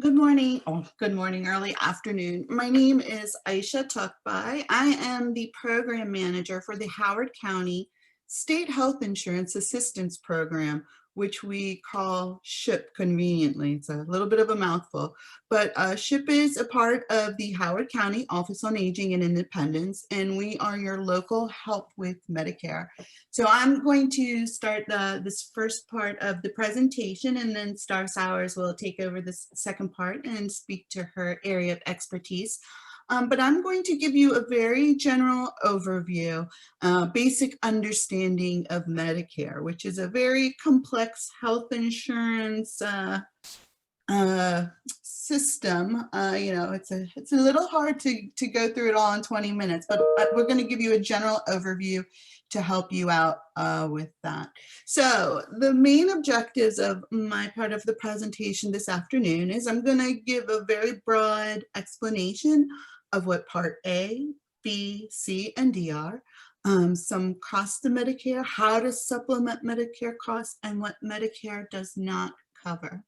Good morning. Oh, good morning, early afternoon. My name is Aisha Tukbai. I am the program manager for the Howard County State Health Insurance Assistance Program, which we call SHIP conveniently. It's a little bit of a mouthful, but SHIP is a part of the Howard County Office on Aging and Independence, and we are your local help with Medicare. So I'm going to start this first part of the presentation, and then Star Sowers will take over this second part and speak to her area of expertise. But I'm going to give you a very general overview, basic understanding of Medicare, which is a very complex health insurance system. It's a little hard to go through it all in 20 minutes, but we're going to give you a general overview to help you out with that. So the main objectives of my part of the presentation this afternoon is I'm going to give a very broad explanation of what Part A, B, C, and D are, some costs of Medicare, how to supplement Medicare costs, and what Medicare does not cover.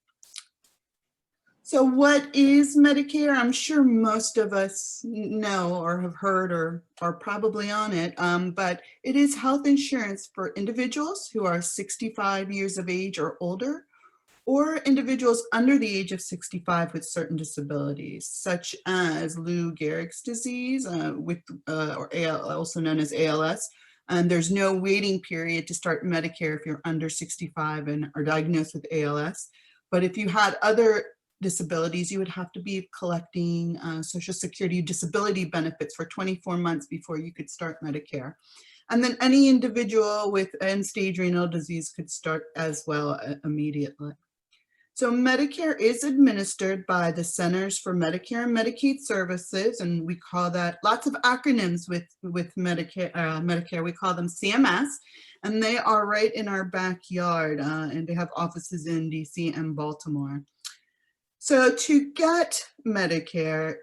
So what is Medicare? I'm sure most of us know or have heard or are probably on it, but it is health insurance for individuals who are 65 years of age or older, or individuals under the age of 65 with certain disabilities, such as Lou Gehrig's disease, also known as ALS. And there's no waiting period to start Medicare if you're under 65 and are diagnosed with ALS. But if you had other disabilities, you would have to be collecting Social Security disability benefits for 24 months before you could start Medicare. And then any individual with end-stage renal disease could start as well immediately. So Medicare is administered by the Centers for Medicare and Medicaid Services, and we call that lots of acronyms with Medicare. We call them CMS, and they are right in our backyard, and they have offices in DC and Baltimore. So to get Medicare,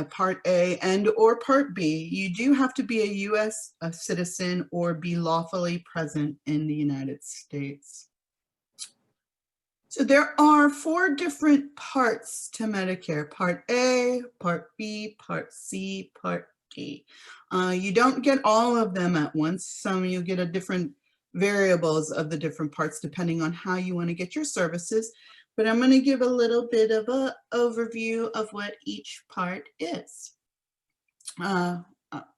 Part A and or Part B, you do have to be a U.S. citizen or be lawfully present in the United States. So there are 4 different parts to Medicare: Part A, Part B, Part C, Part D. You don't get all of them at once. Some you get a different variables of the different parts depending on how you want to get your services. But I'm going to give a little bit of an overview of what each part is.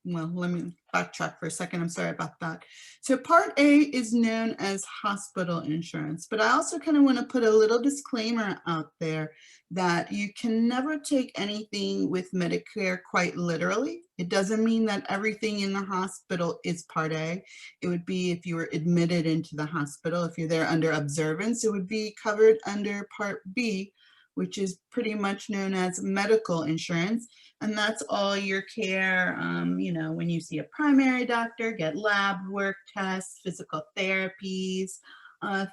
Well, let me backtrack for a second. I'm sorry about that. So Part A is known as hospital insurance, but I also kind of want to put a little disclaimer out there that you can never take anything with Medicare quite literally. It doesn't mean that everything in the hospital is Part A. It would be if you were admitted into the hospital, if you're there under observance, it would be covered under Part B, which is pretty much known as medical insurance. And that's all your care, when you see a primary doctor, get lab work tests, physical therapies,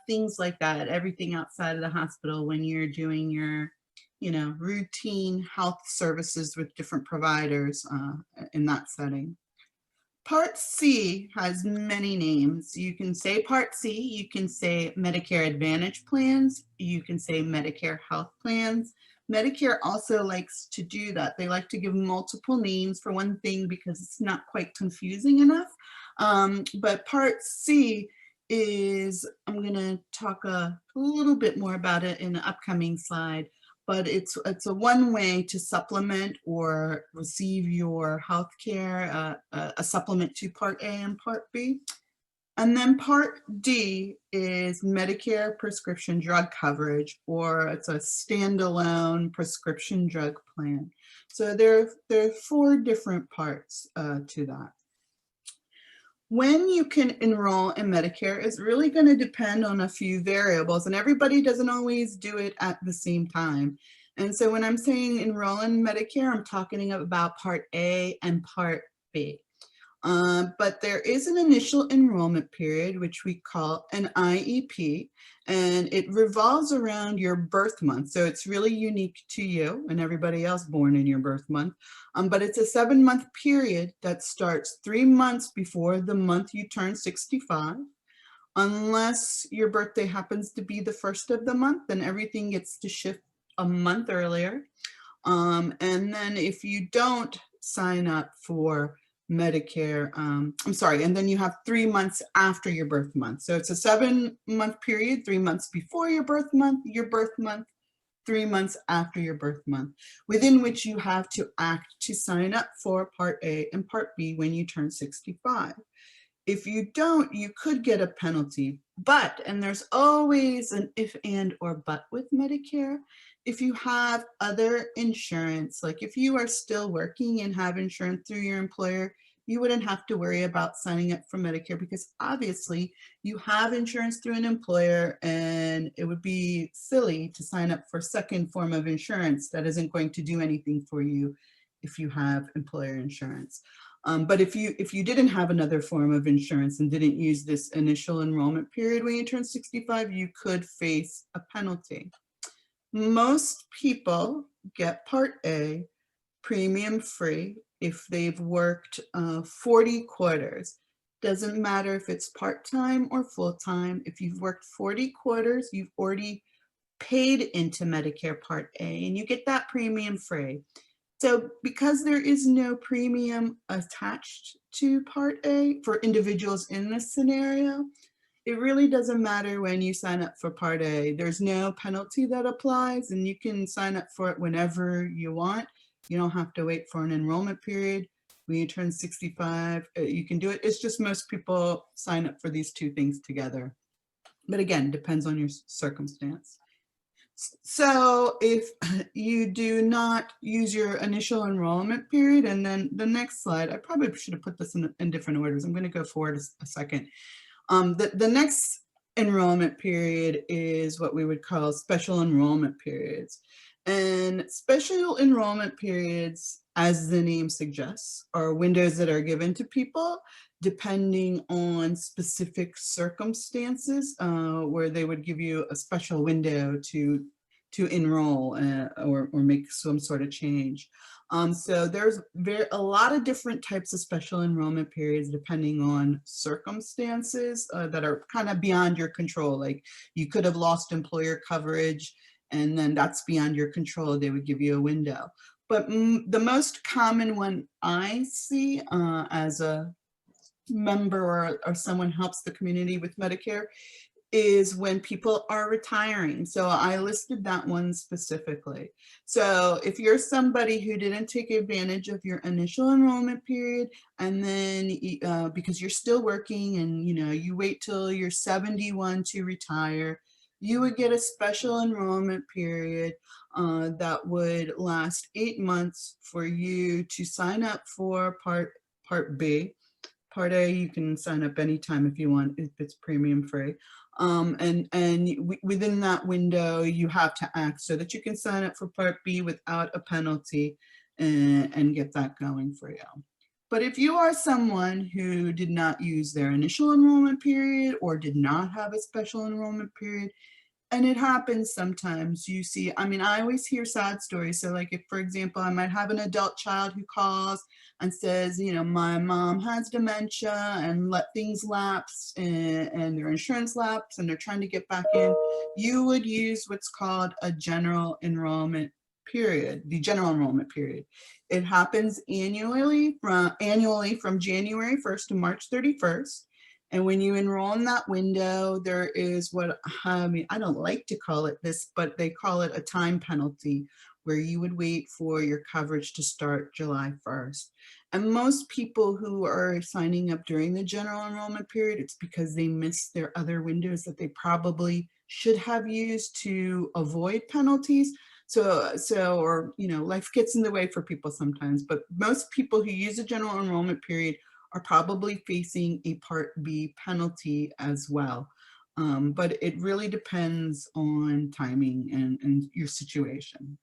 things like that, everything outside of the hospital when you're doing your, routine health services with different providers in that setting. Part C has many names. You can say Part C, you can say Medicare Advantage plans, you can say Medicare Health Plans. Medicare also likes to do that. They like to give multiple names for one thing because it's not quite confusing enough. But Part C is, I'm going to talk a little bit more about it in an upcoming slide, but it's a one way to supplement or receive your health care, a supplement to Part A and Part B. And then Part D is Medicare prescription drug coverage, or it's a standalone prescription drug plan. So there are 4 different parts to that. When you can enroll in Medicare is really going to depend on a few variables, and everybody doesn't always do it at the same time. And so when I'm saying enroll in Medicare, I'm talking about Part A and Part B. But there is an initial enrollment period, which we call an IEP, and it revolves around your birth month. So it's really unique to you and everybody else born in your birth month. But it's a 7-month period that starts 3 months before the month you turn 65. Unless your birthday happens to be the first of the month, then everything gets to shift a month earlier. And then if you don't sign up for Medicare, I'm sorry, and then you have 3 months after your birth month. So it's a 7-month period, 3 months before your birth month, 3 months after your birth month, within which you have to act to sign up for Part A and Part B when you turn 65. If you don't, you could get a penalty, but, and there's always an if, and, or but with Medicare. If you have other insurance, like if you are still working and have insurance through your employer, you wouldn't have to worry about signing up for Medicare because obviously you have insurance through an employer and it would be silly to sign up for a second form of insurance that isn't going to do anything for you if you have employer insurance. But if you didn't have another form of insurance and didn't use this initial enrollment period when you turn 65, you could face a penalty. Most people get Part A premium free if they've worked 40 quarters. Doesn't matter if it's part-time or full-time. If you've worked 40 quarters, you've already paid into Medicare Part A and you get that premium free. So because there is no premium attached to Part A for individuals in this scenario, it really doesn't matter when you sign up for Part A. There's no penalty that applies and you can sign up for it whenever you want. You don't have to wait for an enrollment period. When you turn 65, you can do it. It's just most people sign up for these two things together. But again, depends on your circumstance. So if you do not use your initial enrollment period, and then the next slide, I probably should have put this in different orders. I'm going to go forward a second. The next enrollment period is what we would call special enrollment periods. And special enrollment periods, as the name suggests, are windows that are given to people depending on specific circumstances where they would give you a special window to enroll or make some sort of change. So there's a lot of different types of special enrollment periods depending on circumstances that are kind of beyond your control. Like you could have lost employer coverage and then that's beyond your control. They would give you a window. But the most common one I see as a member or someone helps the community with Medicare is when people are retiring. So I listed that one specifically. So if you're somebody who didn't take advantage of your initial enrollment period, and then because you're still working and you wait till you're 71 to retire, you would get a special enrollment period that would last 8 months for you to sign up for Part B. Part A, you can sign up anytime if you want, if it's premium free. Within that window, you have to act so that you can sign up for Part B without a penalty and get that going for you. But if you are someone who did not use their initial enrollment period or did not have a special enrollment period, and it happens sometimes, you see, I mean, I always hear sad stories. So like if, for example, I might have an adult child who calls and says, my mom has dementia and let things lapse and their insurance lapse and they're trying to get back in, you would use what's called a general enrollment period, the general enrollment period. It happens annually from January 1st to March 31st. And when you enroll in that window, there is what, I mean, I don't like to call it this, but they call it a time penalty, where you would wait for your coverage to start July 1st. And most people who are signing up during the general enrollment period, it's because they missed their other windows that they probably should have used to avoid penalties. So, life gets in the way for people sometimes, but most people who use the general enrollment period are probably facing a Part B penalty as well. But it really depends on timing and your situation.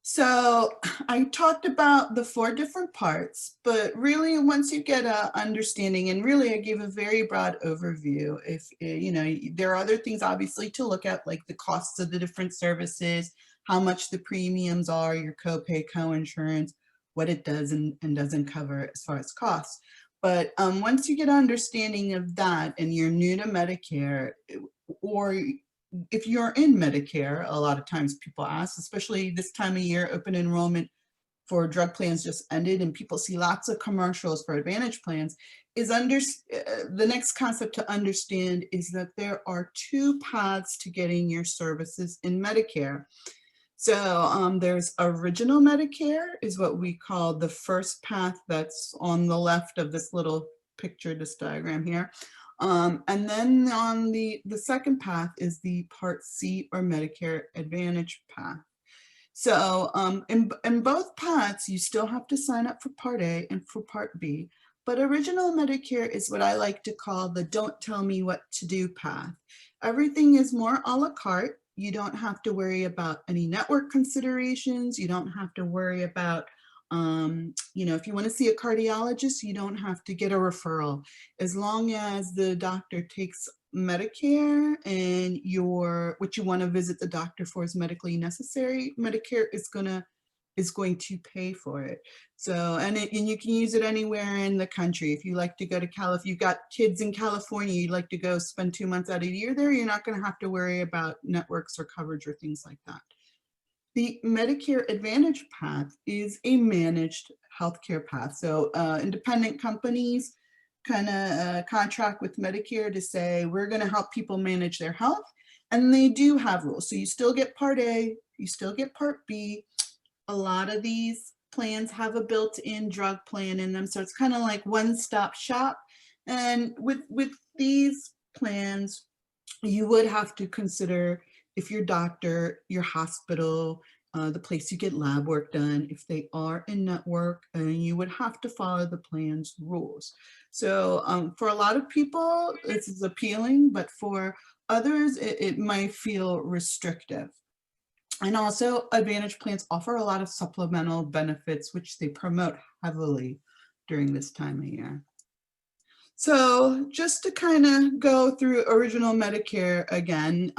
So I talked about the 4 different parts, but really once you get a understanding, and really I gave a very broad overview. If there are other things obviously to look at, like the costs of the different services, how much the premiums are, your copay, co-insurance, what it does and doesn't cover as far as costs. But once you get an understanding of that and you're new to Medicare, or if you're in Medicare, a lot of times people ask, especially this time of year, open enrollment for drug plans just ended and people see lots of commercials for Advantage plans, is the next concept to understand is that there are two paths to getting your services in Medicare. So there's original Medicare is what we call the first path that's on the left of this little picture, this diagram here. And then on the second path is the Part C or Medicare Advantage path. So in both paths, you still have to sign up for Part A and for Part B. But original Medicare is what I like to call the don't tell me what to do path. Everything is more a la carte. You don't have to worry about any network considerations. You don't have to worry about, if you want to see a cardiologist, you don't have to get a referral. As long as the doctor takes Medicare and what you want to visit the doctor for is medically necessary, Medicare is going to pay for it. So, and you can use it anywhere in the country. If you like to go to if you've got kids in California, you'd like to go spend 2 months out of the year there, you're not going to have to worry about networks or coverage or things like that. The Medicare Advantage path is a managed healthcare path. So independent companies kind of contract with Medicare to say, we're going to help people manage their health. And they do have rules. So you still get Part A, you still get Part B. A lot of these plans have a built-in drug plan in them. So it's kind of like one-stop shop. And with these plans, you would have to consider if your doctor, your hospital, the place you get lab work done, if they are in network, and you would have to follow the plan's rules. So for a lot of people, this is appealing, but for others, it might feel restrictive. And also, Advantage plans offer a lot of supplemental benefits, which they promote heavily during this time of year. So just to kind of go through original Medicare again,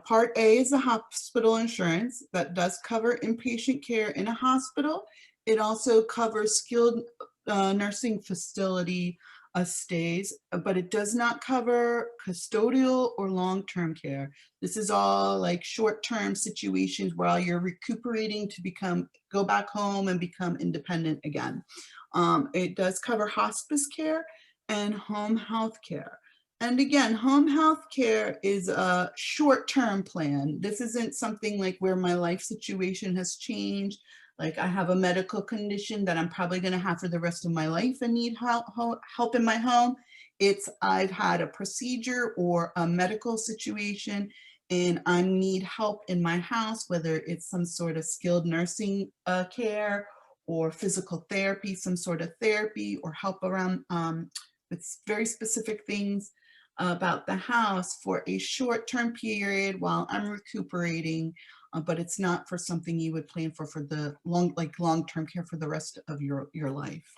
Part A is a hospital insurance that does cover inpatient care in a hospital. It also covers skilled nursing facility stays, but it does not cover custodial or long-term care. This is all like short-term situations while you're recuperating to go back home and become independent again. It does cover hospice care and home health care. And again, home health care is a short-term plan. This isn't something like where my life situation has changed. Like I have a medical condition that I'm probably going to have for the rest of my life and need help in my home. I've had a procedure or a medical situation and I need help in my house, whether it's some sort of skilled nursing care or physical therapy, some sort of therapy, or help around with very specific things about the house for a short-term period while I'm recuperating, but it's not for something you would plan for the long-term care for the rest of your life.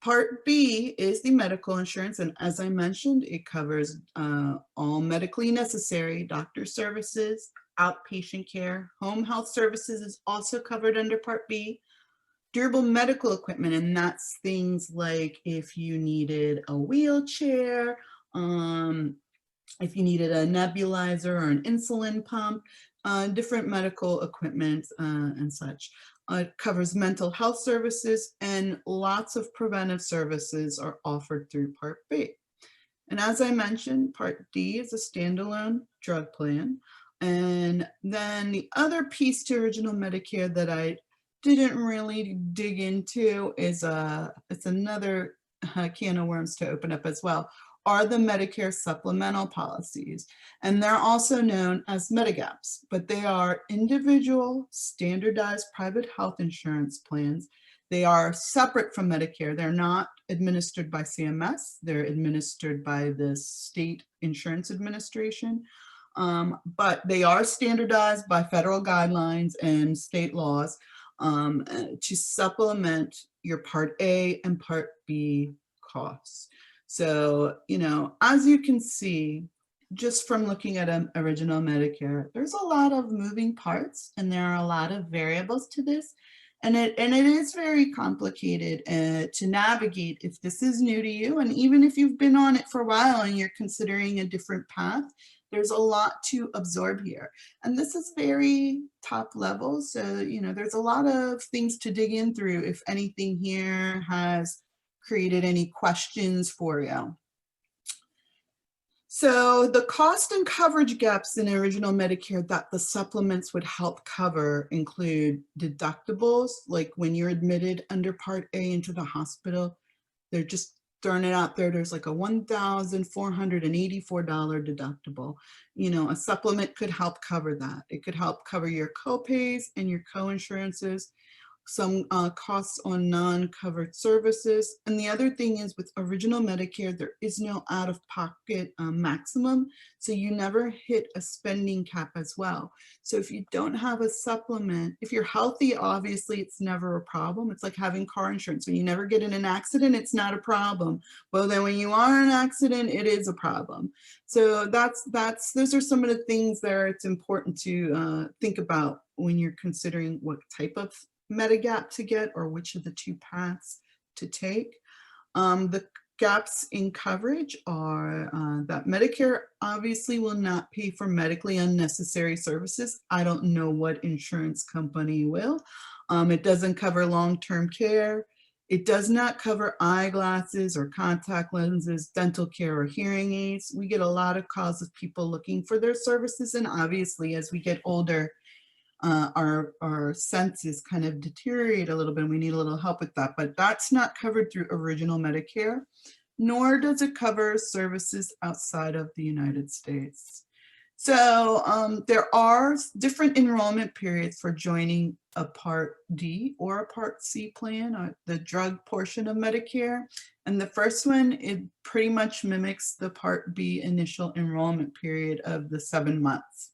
Part B is the medical insurance, and as I mentioned, it covers all medically necessary doctor services, outpatient care. Home health services is also covered under Part B. Durable medical equipment, and that's things like if you needed a wheelchair, if you needed a nebulizer or an insulin pump, different medical equipment and such. It covers mental health services, and lots of preventive services are offered through Part B. And as I mentioned, Part D is a standalone drug plan. And then the other piece to original Medicare that I didn't really dig into is it's another can of worms to open up as well, are the Medicare supplemental policies. And they're also known as Medigaps, but they are individual standardized private health insurance plans. They are separate from Medicare. They're not administered by CMS. They're administered by the State Insurance Administration. But they are standardized by federal guidelines and state laws to supplement your Part A and Part B costs. So, as you can see, just from looking at original Medicare, there's a lot of moving parts and there are a lot of variables to this. And it is very complicated to navigate if this is new to you. And even if you've been on it for a while and you're considering a different path, There's a lot to absorb here. And this is very top level. So, you know, there's a lot of things to dig in through if anything here has created any questions for you. So the cost and coverage gaps in original Medicare that the supplements would help cover include deductibles, like when you're admitted under Part A into the hospital, they're just throwing it out there. There's like a $1,484 deductible. You know, a supplement could help cover that. It could help cover your co-pays and your co-insurances, some costs on non-covered services. And the other thing is with original Medicare, there is no out-of-pocket maximum. So you never hit a spending cap as well. So if you don't have a supplement, if you're healthy, obviously it's never a problem. It's like having car insurance. When you never get in an accident, it's not a problem. Well, then when you are in an accident, it is a problem. So those are some of the things that it's important to think about when you're considering what type of Medigap to get or which of the two paths to take. The gaps in coverage are that Medicare obviously will not pay for medically unnecessary services. I don't know what insurance company will. It doesn't cover long-term care. It does not cover eyeglasses or contact lenses, dental care, or hearing aids. We get a lot of calls of people looking for their services, and obviously as we get older, our senses kind of deteriorate a little bit and we need a little help with that, but that's not covered through original Medicare, nor does it cover services outside of the United States. So there are different enrollment periods for joining a Part D or a Part C plan, or the drug portion of Medicare. And the first one, it pretty much mimics the Part B initial enrollment period of the 7 months.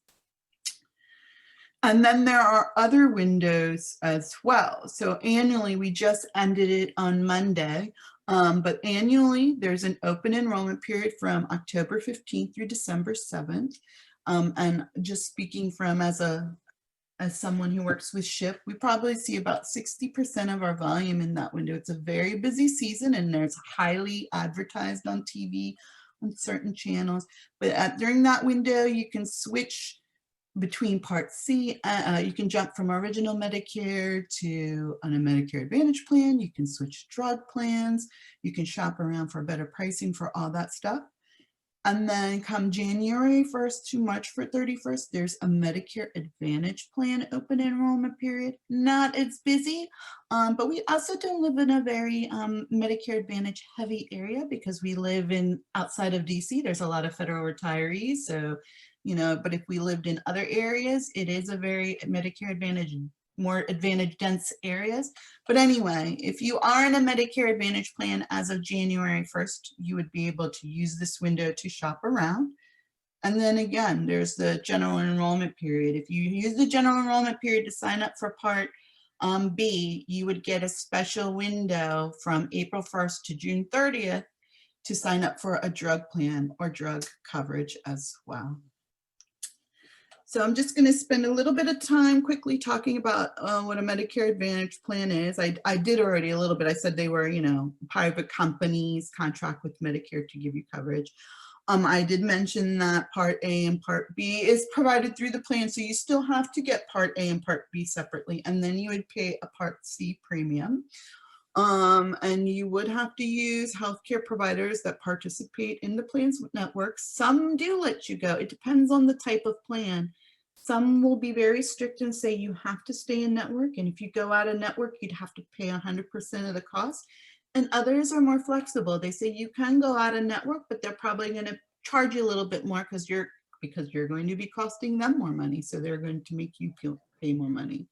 And then there are other windows as well. So annually, we just ended it on Monday, but annually there's an open enrollment period from October 15th through December 7th. And just speaking from as someone who works with SHIP, we probably see about 60% of our volume in that window. It's a very busy season and there's highly advertised on TV on certain channels. But during that window, you can switch between Part C. You can jump from original Medicare to a Medicare Advantage plan. You can switch drug plans. You can shop around for better pricing for all that stuff. And then come January 1st to March 31st, there's a Medicare Advantage plan open enrollment period. Not as busy, but we also don't live in a very Medicare Advantage heavy area because we live outside of DC. There's a lot of federal retirees. So, you know, but if we lived in other areas, it is a very Medicare Advantage, more advantage dense areas. But anyway, if you are in a Medicare Advantage plan as of January 1st, you would be able to use this window to shop around. And then again, there's the general enrollment period. If you use the general enrollment period to sign up for Part B, you would get a special window from April 1st to June 30th to sign up for a drug plan or drug coverage as well. So I'm just going to spend a little bit of time quickly talking about what a Medicare Advantage plan is. I did already a little bit. I said they were, you know, private companies contract with Medicare to give you coverage. I did mention that Part A and Part B is provided through the plan. So you still have to get Part A and Part B separately, and then you would pay a Part C premium. And you would have to use healthcare providers that participate in the plans network. Some do let you go. It depends on the type of plan. Some will be very strict and say you have to stay in network. And if you go out of network, you'd have to pay 100% of the cost. And others are more flexible. They say you can go out of network, but they're probably going to charge you a little bit more because you're going to be costing them more money. So they're going to make you pay more money.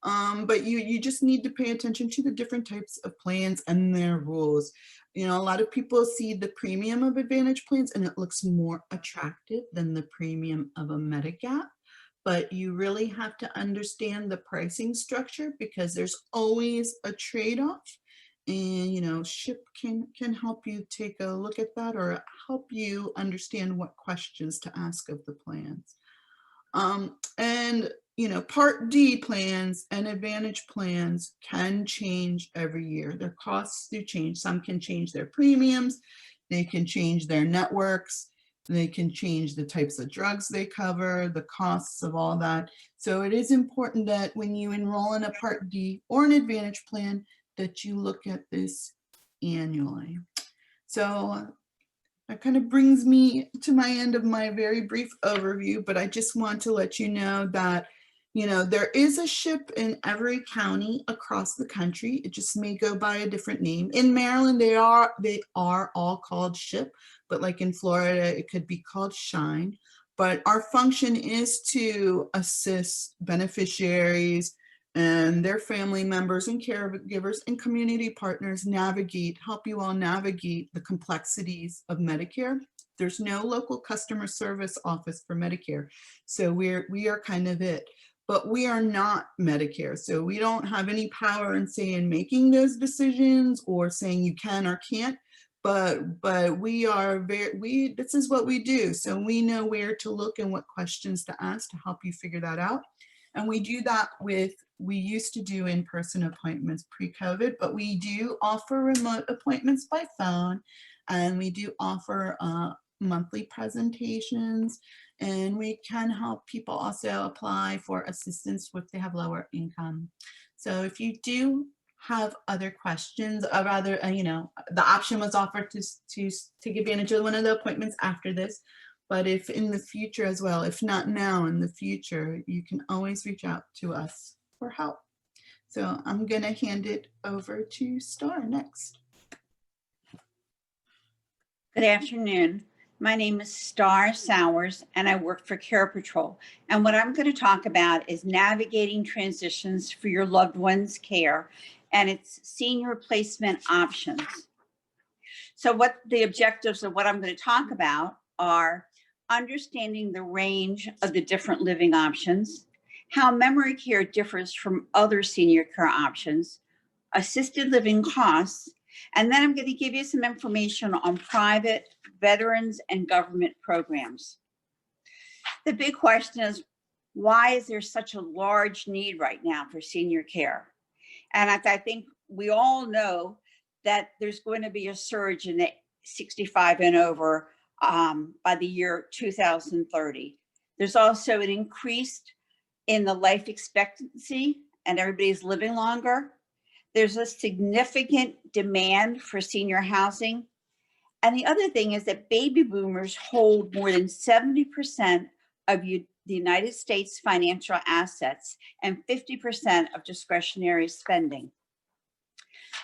But you just need to pay attention to the different types of plans and their rules. You know, a lot of people see the premium of Advantage plans and it looks more attractive than the premium of a Medigap. But you really have to understand the pricing structure because there's always a trade-off. And, you know, SHIP can help you take a look at that or help you understand what questions to ask of the plans. And, you know, Part D plans and Advantage plans can change every year. Their costs do change. Some can change their premiums. They can change their networks. They can change the types of drugs they cover, the costs of all that. So it is important that when you enroll in a Part D or an Advantage plan, that you look at this annually. So that kind of brings me to my end of my very brief overview, but I just want to let you know that, you know, there is a SHIP in every county across the country. It just may go by a different name. In Maryland, they are all called SHIP, but like in Florida, it could be called SHINE. But our function is to assist beneficiaries and their family members and caregivers and community partners help you all navigate the complexities of Medicare. There's no local customer service office for Medicare. So we are kind of it, but we are not Medicare. So we don't have any power in say in making those decisions or saying you can or can't, but we are this is what we do. So we know where to look and what questions to ask to help you figure that out. And we do that we used to do in-person appointments pre-COVID, but we do offer remote appointments by phone, and we do offer monthly presentations, and we can help people also apply for assistance if they have lower income. So if you do have other questions, or rather, you know, the option was offered to take advantage of one of the appointments after this. But if in the future as well, if not now, in the future, you can always reach out to us for help. So I'm going to hand it over to Star next. Good afternoon. My name is Star Sowers, and I work for Care Patrol. And what I'm going to talk about is navigating transitions for your loved one's care and its senior placement options. So what the objectives of what I'm going to talk about are understanding the range of the different living options, how memory care differs from other senior care options, assisted living costs, and then I'm going to give you some information on private, veterans, and government programs. The big question is, why is there such a large need right now for senior care? And I think we all know that there's going to be a surge in the 65 and over by the year 2030. There's also an increase in the life expectancy, and everybody's living longer. There's a significant demand for senior housing. And the other thing is that baby boomers hold more than 70% of the United States financial assets and 50% of discretionary spending.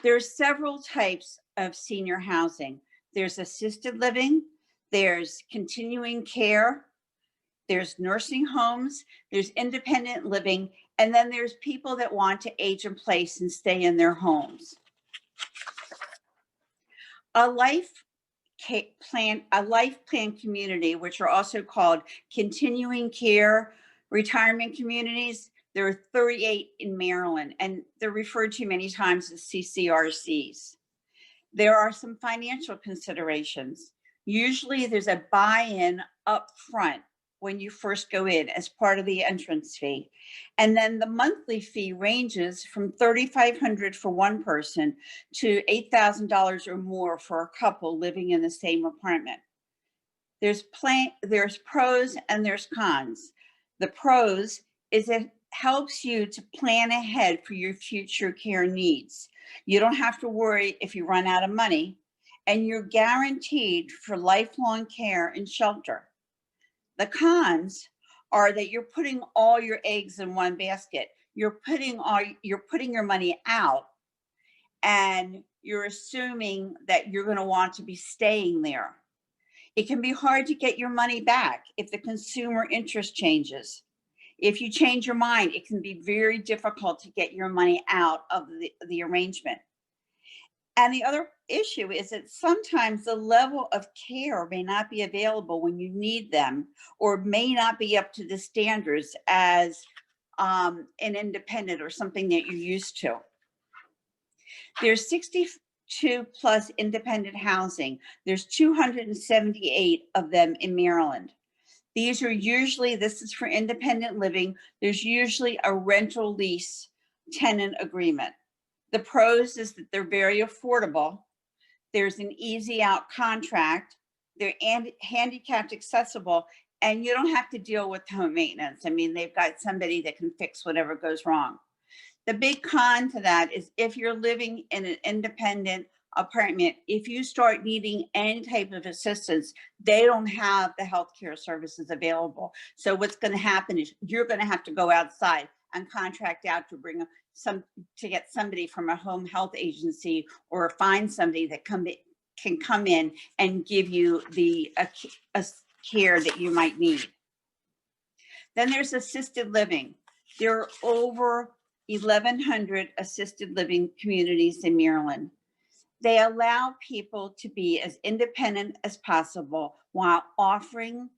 There are several types of senior housing. There's assisted living, there's continuing care, there's nursing homes, there's independent living, and then there's people that want to age in place and stay in their homes. A life plan community, which are also called continuing care retirement communities, there are 38 in Maryland, and they're referred to many times as CCRCs. There are some financial considerations. Usually there's a buy-in up front when you first go in as part of the entrance fee. And then the monthly fee ranges from $3,500 for one person to $8,000 or more for a couple living in the same apartment. There's pros and there's cons. The pros is it helps you to plan ahead for your future care needs. You don't have to worry if you run out of money, and you're guaranteed for lifelong care and shelter. The cons are that you're putting all your eggs in one basket. You're putting your money out, and you're assuming that you're going to want to be staying there. It can be hard to get your money back if the consumer interest changes. If you change your mind, it can be very difficult to get your money out of the arrangement. And the other issue is that sometimes the level of care may not be available when you need them, or may not be up to the standards as an independent or something that you're used to. There's 62 plus independent housing. There's 278 of them in Maryland. These are usually, this is for independent living, there's usually a rental lease tenant agreement. The pros is that they're very affordable. There's an easy out contract. they're handicapped accessible, and you don't have to deal with home maintenance. I mean, they've got somebody that can fix whatever goes wrong. The big con to that is if you're living in an independent apartment, if you start needing any type of assistance, they don't have the healthcare services available. So what's going to happen is you're going to have to go outside and contract out to bring to get somebody from a home health agency, or find somebody that can come in and give you the care that you might need. Then there's assisted living. There are over 1,100 assisted living communities in Maryland. They allow people to be as independent as possible while offering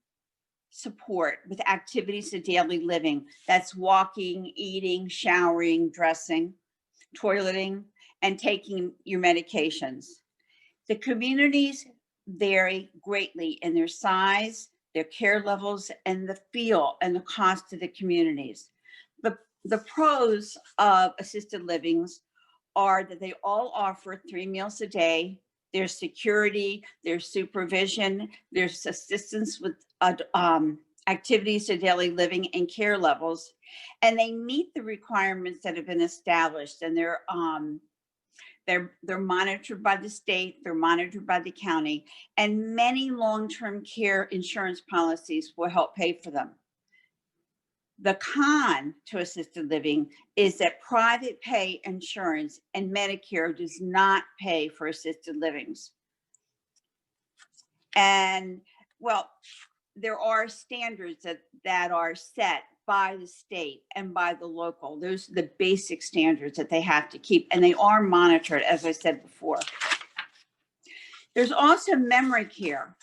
support with activities of daily living. That's walking, eating, showering, dressing, toileting, and taking your medications. The communities vary greatly in their size, their care levels, and the feel and the cost to the communities. The pros of assisted livings are that they all offer 3 meals a day. There's security, there's supervision, there's assistance with activities of daily living and care levels, and they meet the requirements that have been established, and they're monitored by the state, they're monitored by the county, and many long-term care insurance policies will help pay for them. The con to assisted living is that private pay insurance and Medicare does not pay for assisted livings. And well, there are standards that are set by the state and by the local. Those are the basic standards that they have to keep, and they are monitored, as I said before. There's also memory care,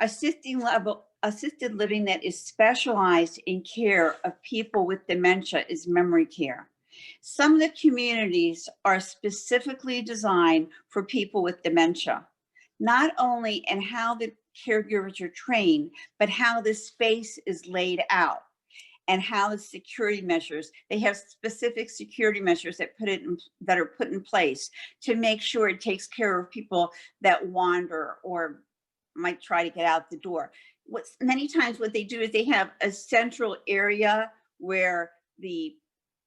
assisted living that is specialized in care of people with dementia is memory care. Some of the communities are specifically designed for people with dementia, not only in how the caregivers are trained, but how the space is laid out and how the security measures, they have specific security measures that are put in place to make sure it takes care of people that wander or might try to get out the door. Many times what they do is they have a central area where the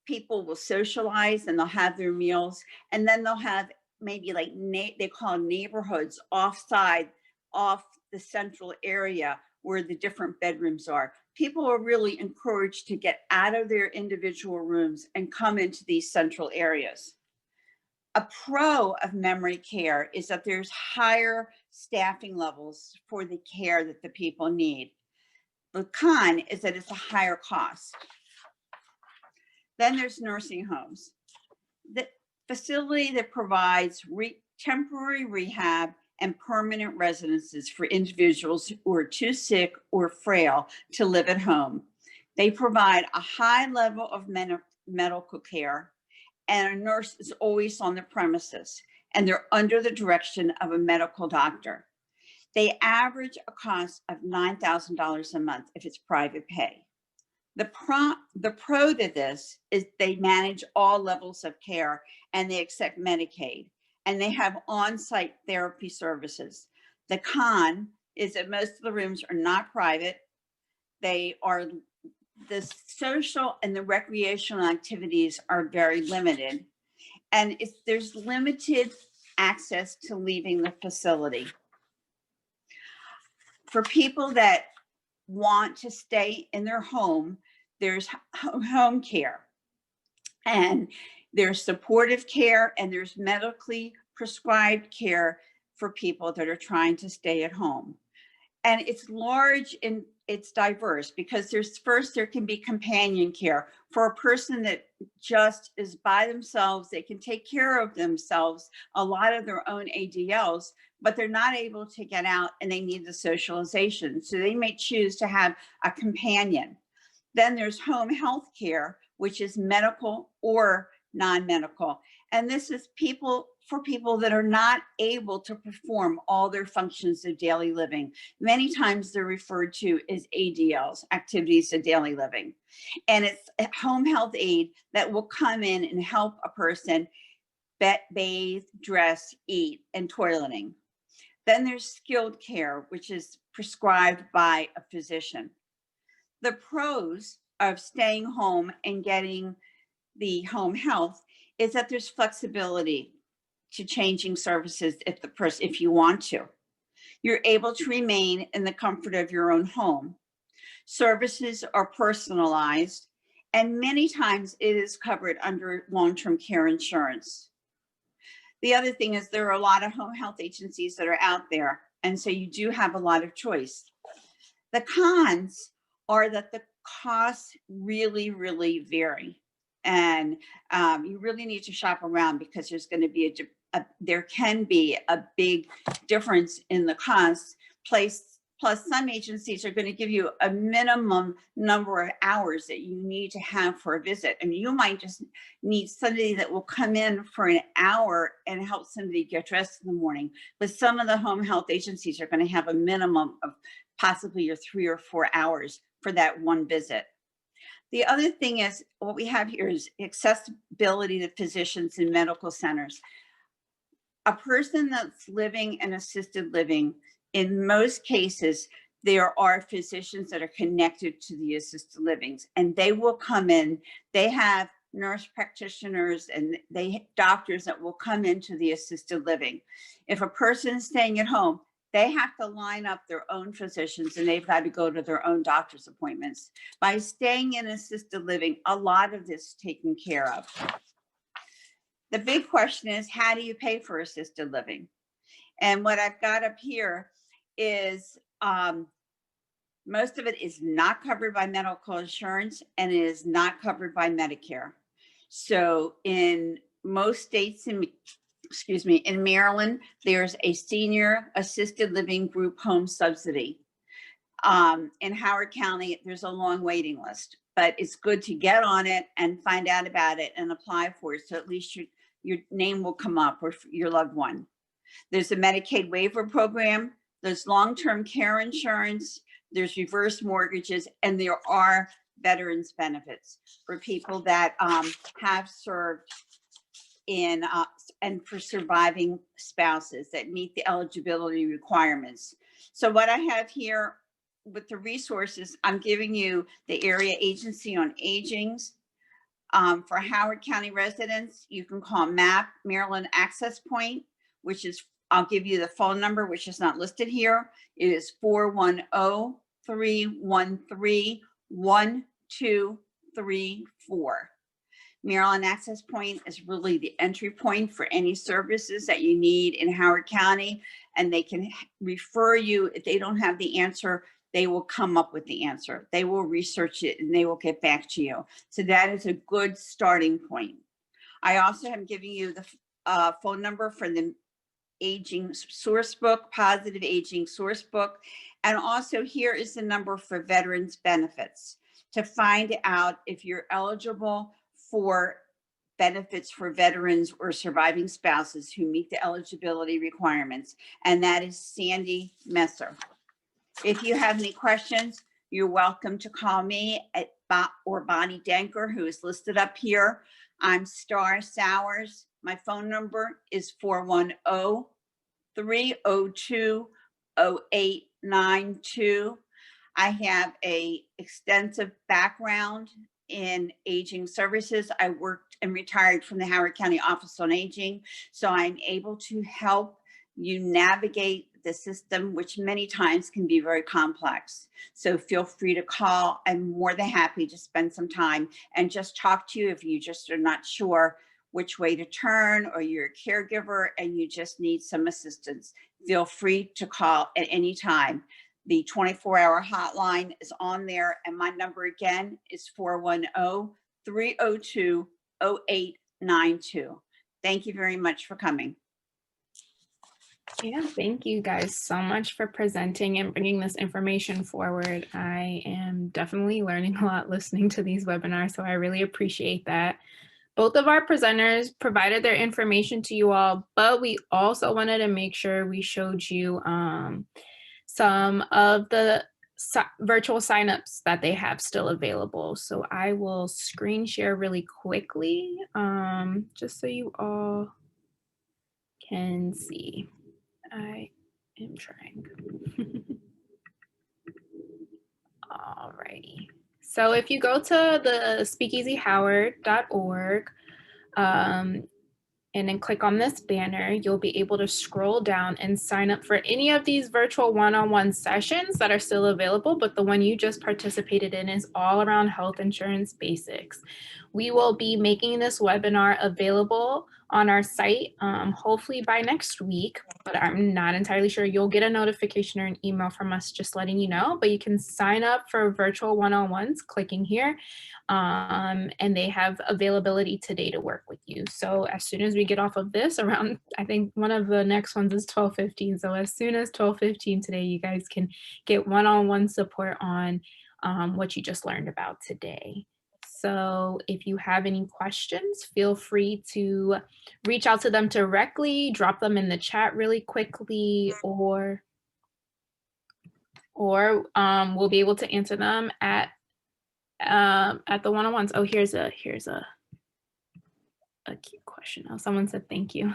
people will socialize and they'll have their meals, and then they'll have maybe like they call them neighborhoods off the central area where the different bedrooms are. People are really encouraged to get out of their individual rooms and come into these central areas. A pro of memory care is that there's higher staffing levels for the care that the people need. The con is that it's a higher cost. Then there's nursing homes. The facility that provides temporary rehab and permanent residences for individuals who are too sick or frail to live at home. They provide a high level of medical care, and a nurse is always on the premises, and they're under the direction of a medical doctor. They average a cost of $9,000 a month if it's private pay. The pro to this is they manage all levels of care, and they accept Medicaid, and they have on-site therapy services. The con is that most of the rooms are not private. The social and the recreational activities are very limited, and there's limited access to leaving the facility. For people that want to stay in their home, there's home care, and there's supportive care, and there's medically prescribed care for people that are trying to stay at home. And it's large and it's diverse, because there can be companion care for a person that just is by themselves. They can take care of themselves, a lot of their own ADLs, but they're not able to get out and they need the socialization. So they may choose to have a companion. Then there's home health care, which is medical or non-medical. And this is for people that are not able to perform all their functions of daily living. Many times they're referred to as ADLs, activities of daily living. And it's a home health aide that will come in and help a person bathe, dress, eat, and toileting. Then there's skilled care, which is prescribed by a physician. The pros of staying home and getting the home health is that there's flexibility to changing services if you want to. You're able to remain in the comfort of your own home. Services are personalized, and many times it is covered under long-term care insurance. The other thing is there are a lot of home health agencies that are out there, and so you do have a lot of choice. The cons are that the costs really, really vary. And you really need to shop around because there's going to be there can be a big difference in the costs. Plus, some agencies are going to give you a minimum number of hours that you need to have for a visit. And you might just need somebody that will come in for an hour and help somebody get dressed in the morning. But some of the home health agencies are going to have a minimum of possibly your 3 or 4 hours for that one visit. The other thing is what we have here is accessibility to physicians in medical centers. A person that's living in assisted living, in most cases, there are physicians that are connected to the assisted livings, and they will come in. They have nurse practitioners and doctors that will come into the assisted living. If a person is staying at home, they have to line up their own physicians and they've got to go to their own doctor's appointments. By staying in assisted living, a lot of this is taken care of. The big question is, how do you pay for assisted living? And what I've got up here is most of it is not covered by medical insurance and it is not covered by Medicare. So in most states, in Maryland, there's a senior assisted living group home subsidy. In Howard County, there's a long waiting list, but it's good to get on it and find out about it and apply for it. So at least your name will come up, or your loved one. There's a Medicaid waiver program. There's long-term care insurance. There's reverse mortgages, and there are veterans benefits for people that have served in and for surviving spouses that meet the eligibility requirements. So what I have here with the resources, I'm giving you the Area Agency on Aging's. For Howard County residents, you can call MAP, Maryland Access Point, which is, I'll give you the phone number, which is not listed here. It is 410-313-1234. Maryland Access Point is really the entry point for any services that you need in Howard County, and they can refer you. If they don't have the answer, they will come up with the answer. They will research it and they will get back to you. So that is a good starting point. I also am giving you the phone number for the Aging Source Book, Positive Aging Source Book. And also here is the number for veterans benefits to find out if you're eligible for benefits for veterans or surviving spouses who meet the eligibility requirements. And that is Sandy Messer. If you have any questions, you're welcome to call me or Bonnie Denker, who is listed up here. I'm Star Sowers. My phone number is 410-302-0892. I have an extensive background in aging services. I worked and retired from the Howard County Office on Aging, so I'm able to help you navigate the system, which many times can be very complex. So feel free to call. I'm more than happy to spend some time and just talk to you if you just are not sure which way to turn, or you're a caregiver and you just need some assistance. Feel free to call at any time. The 24-hour hotline is on there, and my number again is 410-302-0892. Thank you very much for coming. Yeah, thank you guys so much for presenting and bringing this information forward. I am definitely learning a lot listening to these webinars, so I really appreciate that. Both of our presenters provided their information to you all, but we also wanted to make sure we showed you some of the virtual signups that they have still available. So I will screen share really quickly, just so you all can see. am trying. Alrighty. So if you go to the speakeasyhoward.org, and then click on this banner, you'll be able to scroll down and sign up for any of these virtual one-on-one sessions that are still available, but the one you just participated in is all around health insurance basics. We will be making this webinar available on our site, hopefully by next week, but I'm not entirely sure. You'll get a notification or an email from us just letting you know, but you can sign up for virtual one-on-ones clicking here. And they have availability today to work with you. So as soon as we get off of this around, I think one of the next ones is 12:15. So as soon as 12:15 today, you guys can get one-on-one support on what you just learned about today. So if you have any questions, feel free to reach out to them directly, drop them in the chat really quickly, or we'll be able to answer them at the one-on-ones. Oh, here's a cute question. Oh, someone said thank you.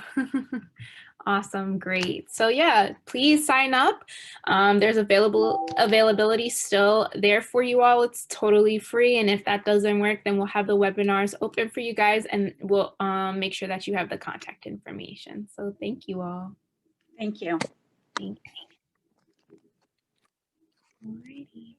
Awesome, great. So yeah, please sign up. There's availability still there for you all. It's totally free. And if that doesn't work, then we'll have the webinars open for you guys, and we'll make sure that you have the contact information. So thank you all. Thank you. Thank you. Alrighty.